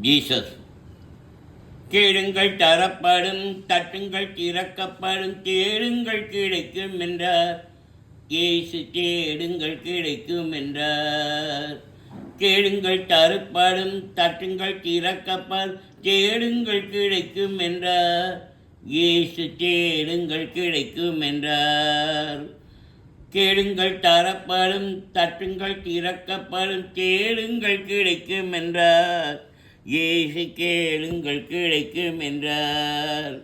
Jesus. கேளுங்கள் தரப்படும், தட்டுங்கள் திறக்கப்படும், தேடுங்கள் கிடைக்கும் என்றார். இயேசு தேடுங்கள் கிடைக்கும் என்றார். கேளுங்கள் தரப்படும், தட்டுங்கள் திறக்கப்படும், தேடுங்கள் கிடைக்கும் என்றார். இயேசு தேடுங்கள் கிடைக்கும் என்றார். கேளுங்கள் தரப்படும், தட்டுங்கள் திறக்கப்படும், தேடுங்கள் கிடைக்கும் என்றார். இயேசு கேளுங்கள் கிடைக்கும் என்றார்.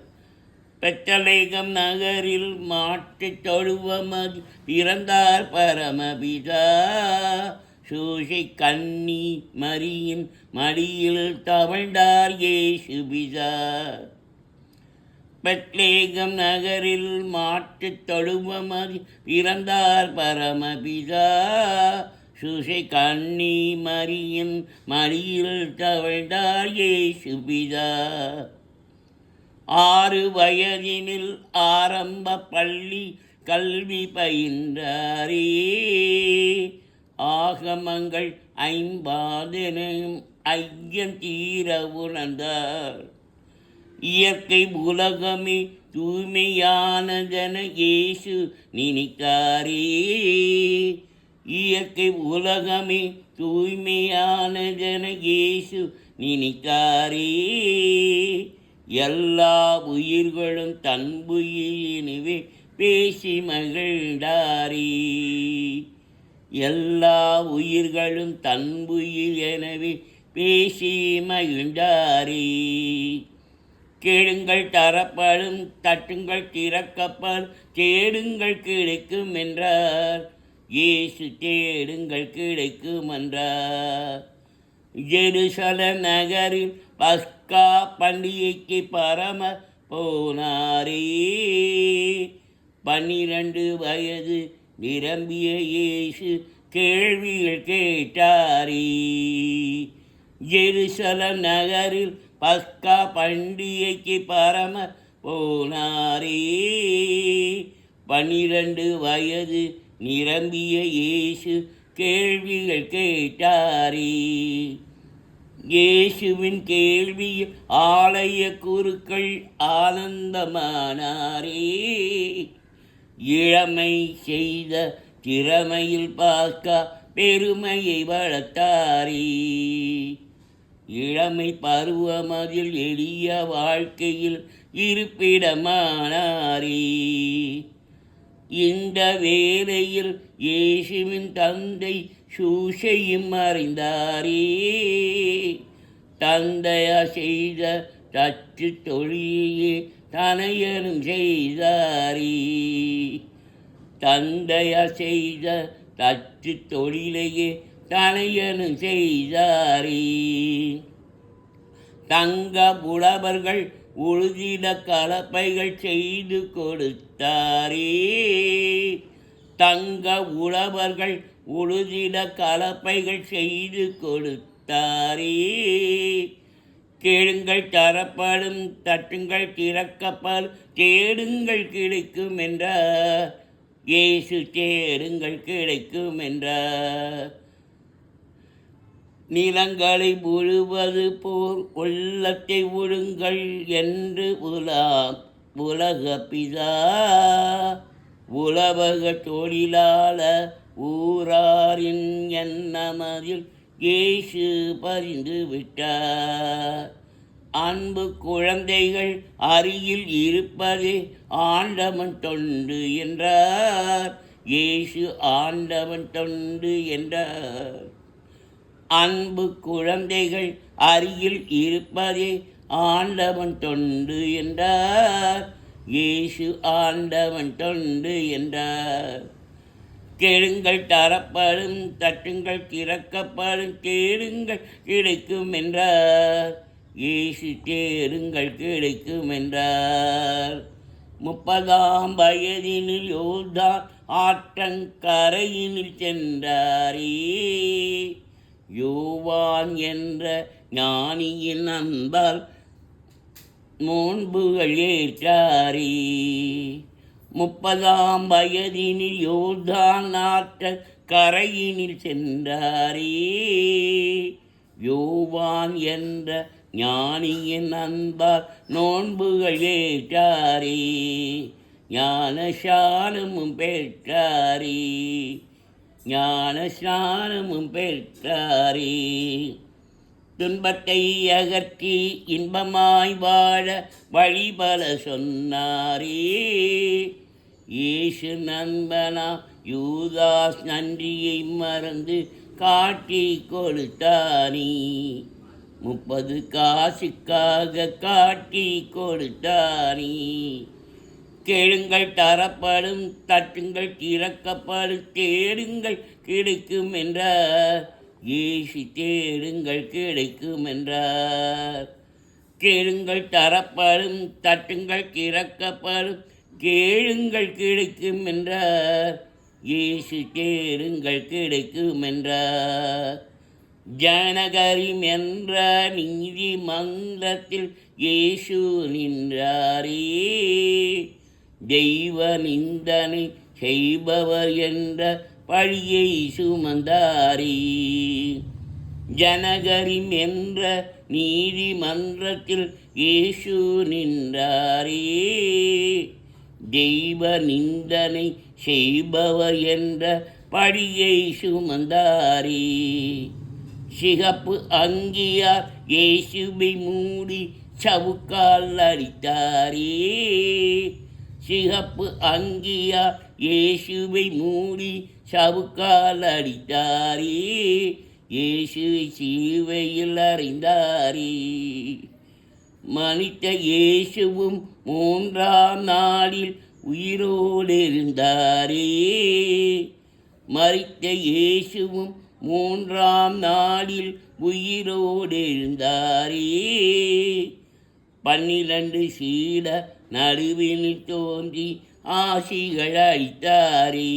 பெத்தலேகம் நகரில் மாட்டுத் தொழுவமது பிறந்தார் பரமபிதா. சூசை கன்னி மரியின் மடியில் தவழ்ந்தார் இயேசு பிதா. பெத்லேகம் நகரில் மாட்டுத் தொழுவமது பிறந்தார் பரமபிதா. சூசை கன்னி மரியின் மடியில் தவழ்ந்தார் இயேசு பிதா. 6 வயதினில் ஆரம்ப பள்ளி கல்வி பயின்றாரே. ஆகமங்கள் 50 ஐயம் தீர உணர்ந்தார். இயற்கை உலகமே தூய்மையானதென இயேசு நினைத்தாரே. இயற்கை உலகமே தூய்மையானதென இயேசு நினைத்தாரே. எல்லா உயிர்களும் தன்புயிரினவே பேசி மகிழ்ந்தாரே. எல்லா உயிர்களும் தன்புயிர் எனவே பேசி மகிழ்ந்தாரே. கேளுங்கள் தரப்படும், தட்டுங்கள் திறக்கப்படும், தேடுங்கள் கிடைக்கும் என்றார். இயேசு தேடுங்கள் கிடைக்கும் என்றார். ஜெருசலேம் நகரில் பஸ்கா பண்டிகைக்கு பரம போனாரே. 12 வயது நிரம்பிய இயேசு கேள்விகள் கேட்டாரே. ஜெருசலேம் நகரில் பஸ்கா பண்டிகைக்கு பரம போனாரே. 12 வயது நிரம்பிய இயேசு கேள்விகள் கேட்டாரே. இயேசுவின் கேள்வியில் ஆலய குருக்கள் ஆனந்தமானாரே. இளமை செய்த திறமையில் பாஸ்கா பெருமையை வளர்த்தாரே. இளமை பருவமதில் எளிய வாழ்க்கையில் இருப்பிடமானாரே. இந்த வேளையில் இயேசுவின் தந்தை சூசையும் அறிந்தாரே. தந்தையா செய்த தச்சு தொழிலையே தனையனும் செய்தாரே. தந்தையா செய்த தச்சு தொழிலையே தனையனும் செய்தாரே. தங்க புலவர்கள் உழுதிட கலப்பைகள் செய்து கொடுத்தாரே. தங்க உழவர்கள் உழுதிட கலப்பைகள் செய்து கொடுத்தாரே. கேளுங்கள் தரப்படும், தட்டுங்கள் திறக்கப்படும், தேடுங்கள் கிடைக்கும் என்றார். இயேசு தேடுங்கள் கிடைக்கும் என்றார். நிலங்களை உழுவது போல் உள்ளத்தை உழுங்கள் என்று உலக பிதா. உலவக தொழிலாளர் ஊராரின் எண்ணமதில் இயேசு பறிந்து விட்டார். அன்பு குழந்தைகள் அருகில் இருப்பதே ஆண்டவன் தொண்டு என்றார். இயேசு ஆண்டவன் தொண்டு என்றார். அன்பு குழந்தைகள் அருகில் இருப்பதே ஆண்டவன் தொண்டு என்றார். இயேசு ஆண்டவன் தொண்டு என்றார். கேளுங்கள் தரப்படும், தட்டுங்கள் திறக்கப்படும், தேடுங்கள் கிடைக்கும் என்றார். இயேசு தேடுங்கள் கிடைக்கும் என்றார். 30ஆம் வயதினில் யோர்தான் ஆற்றங்கரையினில் சென்றாரே. யோவான் என்ற ஞானியின் அன்பால் நோன்புகள் ஏற்றாரே. 30ஆம் வயதினில் யோர்தான் ஆற்ற கரையினில் சென்றாரே. யோவான் என்ற ஞானியின் அன்பால் நோன்புகள் ஏற்றாரே, ஞானஸ்நானமும் பெற்றாரே, ஞானஸ்நானமும் பெற்றாரே. துன்பத்தை அகற்றி இன்பமாய் வாழ வழிபல சொன்னாரே, இயேசு நண்பனா யூதாஸ் நன்றியை மறந்து காட்டி கொடுத்தானே, 30 காசுக்காக காட்டி கொடுத்தானே. கேளுங்கள் தரப்படும், தட்டுங்கள் திறக்கப்படும், தேடுங்கள் கிடைக்கும் என்றார். இயேசு தேடுங்கள் கிடைக்கும் என்றார். கேளுங்கள் தரப்படும், தட்டுங்கள் திறக்கப்படும், கேளுங்கள் கிடைக்கும் என்றார். இயேசு தேடுங்கள் கிடைக்கும் என்றார். ஜனகரிம் என்ற நீதிமன்றத்தில் இயேசு நின்றாரே, தெய்வ நிந்தனை செய்பவர் என்ற பழியை சுமந்தாரே. ஜனகரிம் என்ற நீதிமன்றத்தில் இயேசு நின்றாரே, தெய்வ நிந்தனை செய்பவர் என்ற பழியை சுமந்தாரே. சிகப்பு அங்கியார் இயேசுவை மூடி சவுக்கால் அடித்தாரே, சிகப்பு அங்கியார் இயேசுவை மூடி சவுக்கால் அடித்தாரே. இயேசுவை சிலுவையில் அறைந்தாரே. மனித இயேசுவும் 3ஆம் நாளில் உயிரோடு இருந்தாரே, மரித்த இயேசுவும் 3ஆம் நாளில் உயிரோடு இருந்தாரே. 12 சீடர் நடுவில் தோன்றி ஆசிகள் அளித்தாரே.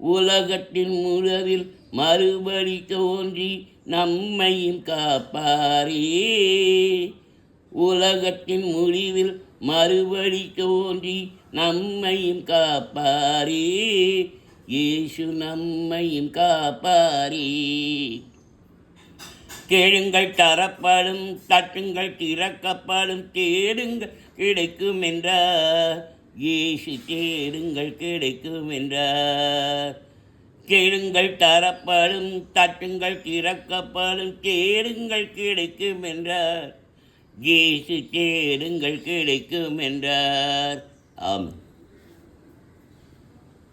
உலகத்தின் முதலில் மறுபடி தோன்றி நம்மையும் காப்பாரே, உலகத்தின் முடிவில் மறுபடி தோன்றி நம்மையும் காப்பாரே. இயேசு நம்மையும் காப்பாரே. கேளுங்கள் தரப்படும், தட்டுங்கள் திறக்கப்படும், தேடுங்கள் கிடைக்கும் என்றார். இயேசு தேடுங்கள் கிடைக்கும் என்றார். கேளுங்கள் தரப்படும், தட்டுங்கள் திறக்கப்படும், தேடுங்கள் கிடைக்கும் என்றார். இயேசு தேடுங்கள் கிடைக்கும் என்றார். ஆமென்.